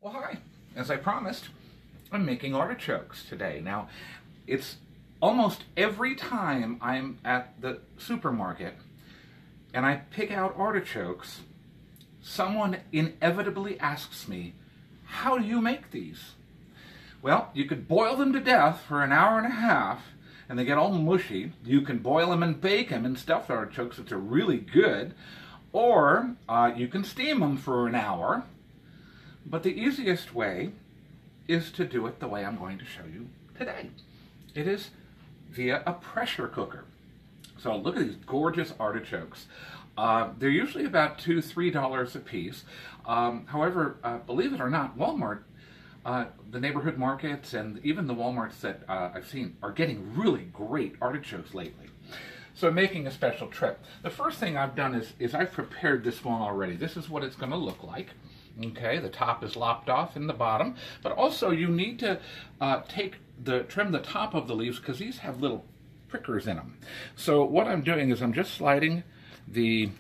Well, hi. As I promised, I'm making artichokes today. Now, it's almost every time I'm at the supermarket and I pick out artichokes, someone inevitably asks me, how do you make these? Well, you could boil them to death for an hour and a half and they get all mushy. You can boil them and bake them in stuffed artichokes, which are really good. Or you can steam them for an hour. But the easiest way is to do it the way I'm going to show you today. It is via a pressure cooker. So look at these gorgeous artichokes. They're usually about $2, $3 a piece. However, believe it or not, Walmart, the neighborhood markets, and even the Walmarts that I've seen are getting really great artichokes lately. So I'm making a special trip. The first thing I've done is I've prepared this one already. This is what it's going to look like. Okay, the top is lopped off in the bottom, but also you need to trim the top of the leaves because these have little prickers in them. So what I'm doing is I'm just sliding the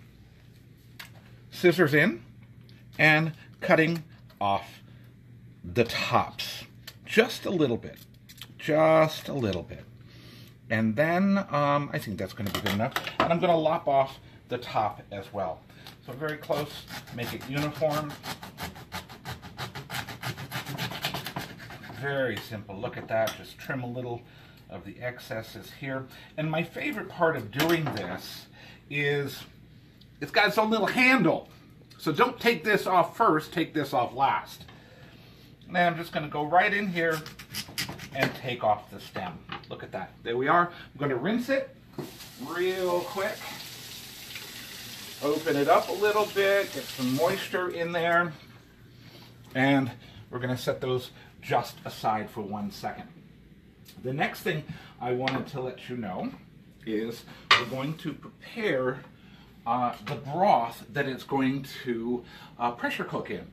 scissors in and cutting off the tops just a little bit, and then I think that's going to be good enough, and I'm going to lop off the top as well. So very close, make it uniform. Very simple, look at that, just trim a little of the excesses here. And my favorite part of doing this is it's got its own little handle. So don't take this off first, take this off last. Now I'm just going to go right in here and take off the stem. Look at that, there we are. I'm going to rinse it real quick. Open it up a little bit, get some moisture in there, and we're going to set those just aside for 1 second. The next thing I wanted to let you know is we're going to prepare the broth that it's going to pressure cook in.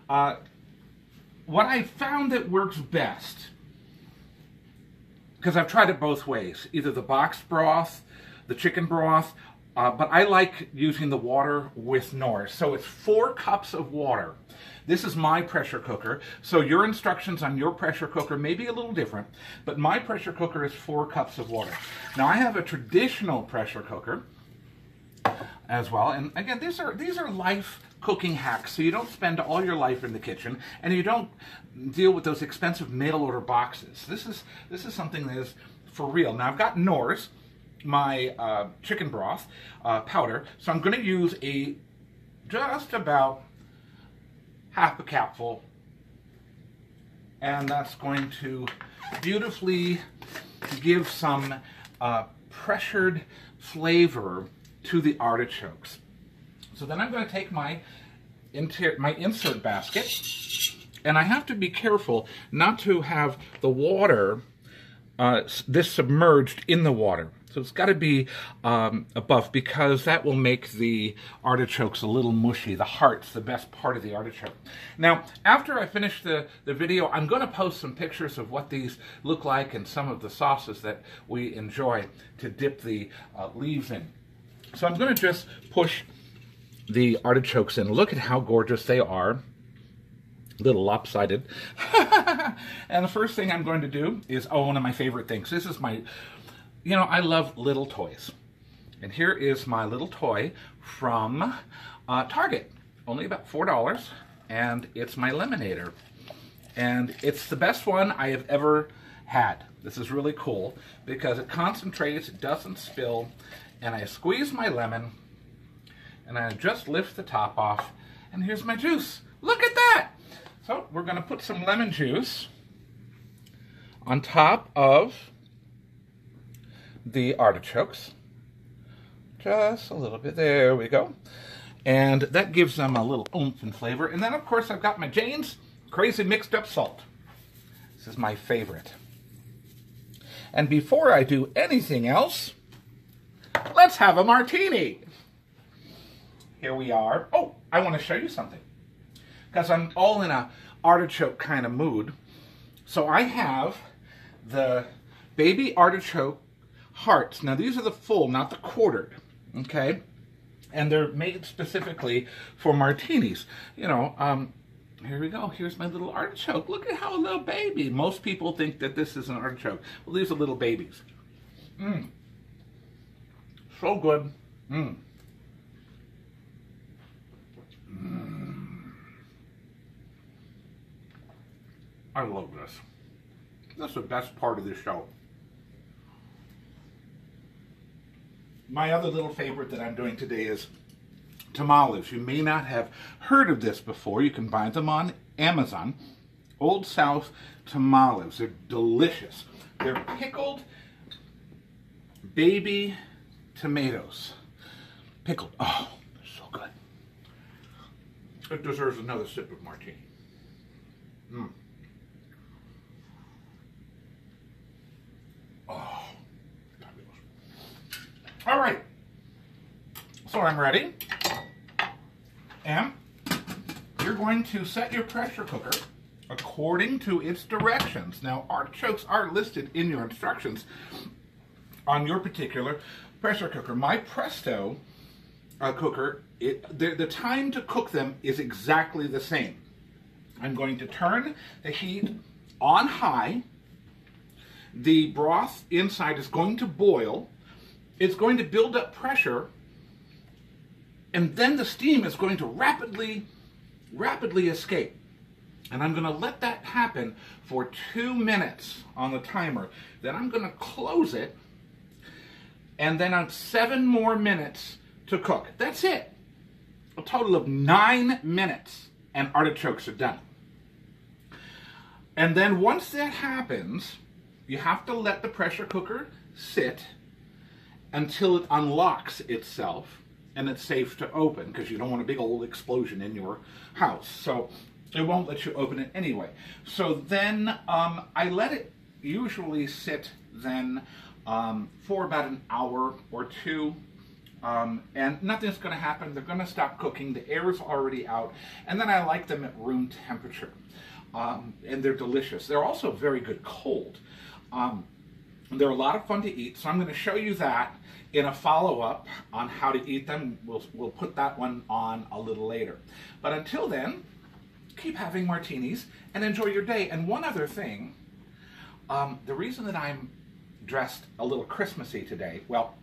What I found that works best, because I've tried it both ways, either the boxed broth, the chicken broth, but I like using the water with Knorr. So it's 4 cups of water. This is my pressure cooker. So your instructions on your pressure cooker may be a little different, but my pressure cooker is 4 cups of water. Now I have a traditional pressure cooker as well. And again, these are life cooking hacks. So you don't spend all your life in the kitchen and you don't deal with those expensive mail order boxes. This is something that is for real. Now I've got Knorr's, my chicken broth powder, so I'm going to use just about half a capful, and that's going to beautifully give some pressured flavor to the artichokes. So then I'm going to take my insert basket, and I have to be careful not to have the water this submerged in the water. So it's got to be above, because that will make the artichokes a little mushy. The heart's the best part of the artichoke. Now, after I finish the video, I'm going to post some pictures of what these look like and some of the sauces that we enjoy to dip the leaves in. So I'm going to just push the artichokes in. Look at how gorgeous they are. A little lopsided. And the first thing I'm going to do is, one of my favorite things. This is my... You know, I love little toys. And here is my little toy from Target. Only about $4. And it's my lemonator. And it's the best one I have ever had. This is really cool because it concentrates, it doesn't spill. And I squeeze my lemon. And I just lift the top off. And here's my juice. Look at that! So we're going to put some lemon juice on top of the artichokes, just a little bit, there we go, and that gives them a little oomph and flavor. And then of course I've got my Jane's Crazy Mixed Up Salt. This is my favorite. And before I do anything else, let's have a martini. Here we are. Oh, I want to show you something, because I'm all in a artichoke kind of mood. So I have the baby artichoke hearts. Now these are the full, not the quartered, okay? And they're made specifically for martinis. You know, Here we go. Here's my little artichoke. Look at how little baby. Most people think that this is an artichoke. Well, these are little babies. Mmm. So good. Mmm. Mmm. I love this. That's the best part of this show. My other little favorite that I'm doing today is tamales. You may not have heard of this before. You can buy them on Amazon. Old South tamales. They're delicious. They're pickled baby tomatoes. Pickled. Oh, they're so good. It deserves another sip of martini. Mmm. Oh, fabulous. All right. So I'm ready. And you're going to set your pressure cooker according to its directions. Now, artichokes are listed in your instructions on your particular pressure cooker. My Presto cooker, the time to cook them is exactly the same. I'm going to turn the heat on high. The broth inside is going to boil. It's going to build up pressure, and then the steam is going to rapidly escape. And I'm going to let that happen for 2 minutes on the timer. Then I'm going to close it, and then on 7 more minutes to cook. That's it. A total of 9 minutes, and artichokes are done. And then once that happens, you have to let the pressure cooker sit until it unlocks itself and it's safe to open, because you don't want a big old explosion in your house. So it won't let you open it anyway. So then I let it usually sit then for about an hour or two. And nothing's going to happen. They're going to stop cooking. The air is already out. And then I like them at room temperature. And they're delicious. They're also very good cold. They're a lot of fun to eat, so I'm going to show you that in a follow-up on how to eat them. We'll put that one on a little later. But until then, keep having martinis and enjoy your day. And one other thing, the reason that I'm dressed a little Christmassy today, well,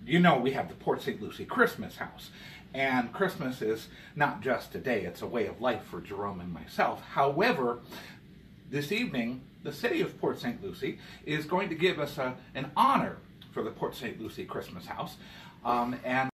you know we have the Port St. Lucie Christmas house. And Christmas is not just a day, it's a way of life for Jerome and myself. However, this evening, the city of Port St. Lucie is going to give us an honor for the Port St. Lucie Christmas house. And